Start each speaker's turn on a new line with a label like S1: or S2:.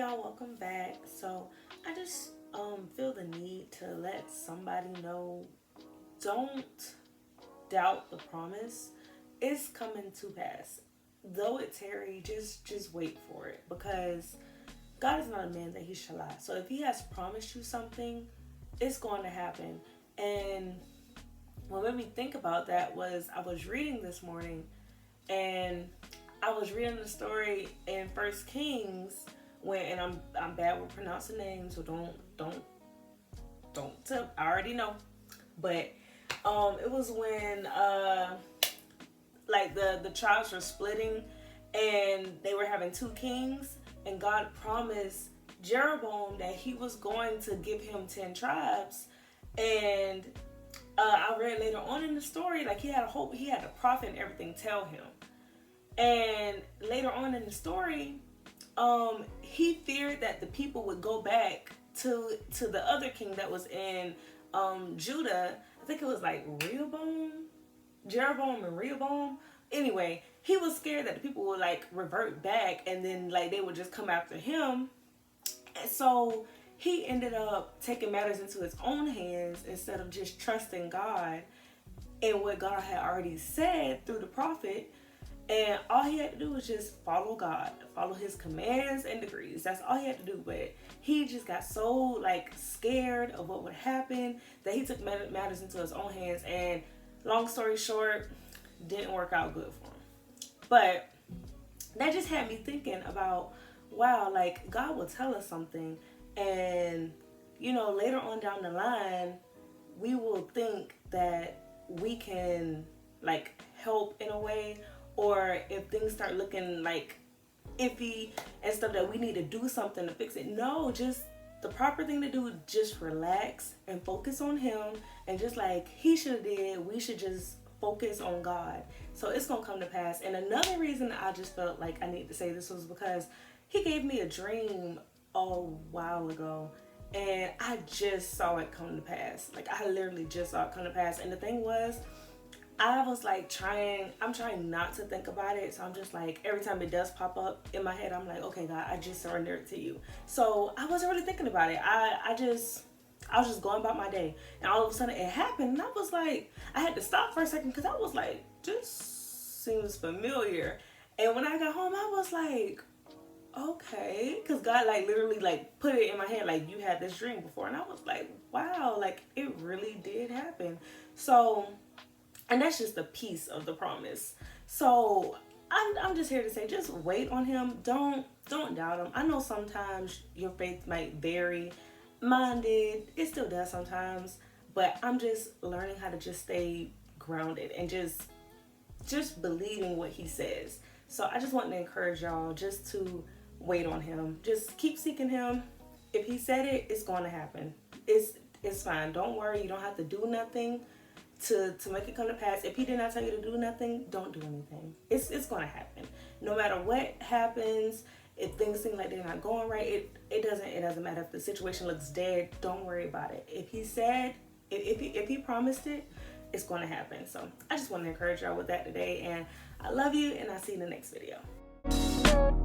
S1: y'all, welcome back. So I just feel the need to let somebody know, don't doubt the promise. It's coming to pass. Though it tarry, just wait for it, because God is not a man that he shall lie. So if he has promised you something, it's going to happen. And what made me think about that was I was reading this morning, and I was reading the story in First Kings when, and I'm bad with pronouncing names, so don't tip. I already know, but it was when like the tribes were splitting, and they were having two kings, and God promised Jeroboam that he was going to give him 10 tribes, and I read later on in the story, like he had a prophet and everything tell him. And later on in the story, he feared that the people would go back to the other king that was in Judah. I think it was like Jeroboam and Rehoboam. Anyway, he was scared that the people would like revert back, and then like they would just come after him. And so he ended up taking matters into his own hands instead of just trusting God and what God had already said through the prophet. And all he had to do was just follow God, follow his commands and decrees. That's all he had to do. But he just got so like scared of what would happen that he took matters into his own hands. And long story short, didn't work out good for him. But that just had me thinking about, wow, like God will tell us something, and later on down the line, we will think that we can like help in a way, or if things start looking like iffy and stuff, that we need to do something to fix it. No, just the proper thing to do, just relax and focus on him, and just like he should have did, we should just focus on God. So it's gonna come to pass. And another reason I just felt like I need to say this was because he gave me a dream a while ago, and I just saw it come to pass. Like I literally just saw it come to pass. And the thing was, I was like I'm trying not to think about it. So I'm just like, every time it does pop up in my head, I'm like, okay, God, I just surrender it to you. So I wasn't really thinking about it. I was just going about my day, and all of a sudden it happened, and I was like, I had to stop for a second, because I was like, this seems familiar. And when I got home, I was like, okay, because God like literally like put it in my head, like, you had this dream before. And I was like, wow, like it really did happen. So, and that's just a piece of the promise. So I'm just here to say, just wait on him. Don't doubt him. I know sometimes your faith might vary. Mine did. It still does sometimes. But I'm just learning how to just stay grounded and just believing what he says. So I just want to encourage y'all just to wait on him. Just keep seeking him. If he said it, it's going to happen. It's fine. Don't worry. You don't have to do nothing to make it come to pass. If he did not tell you to do nothing, don't do anything. It's going to happen. No matter what happens, if things seem like they're not going right, it doesn't matter. If the situation looks dead, don't worry about it. If he said, if he promised it, it's going to happen. So I just want to encourage y'all with that today. And I love you, and I'll see you in the next video.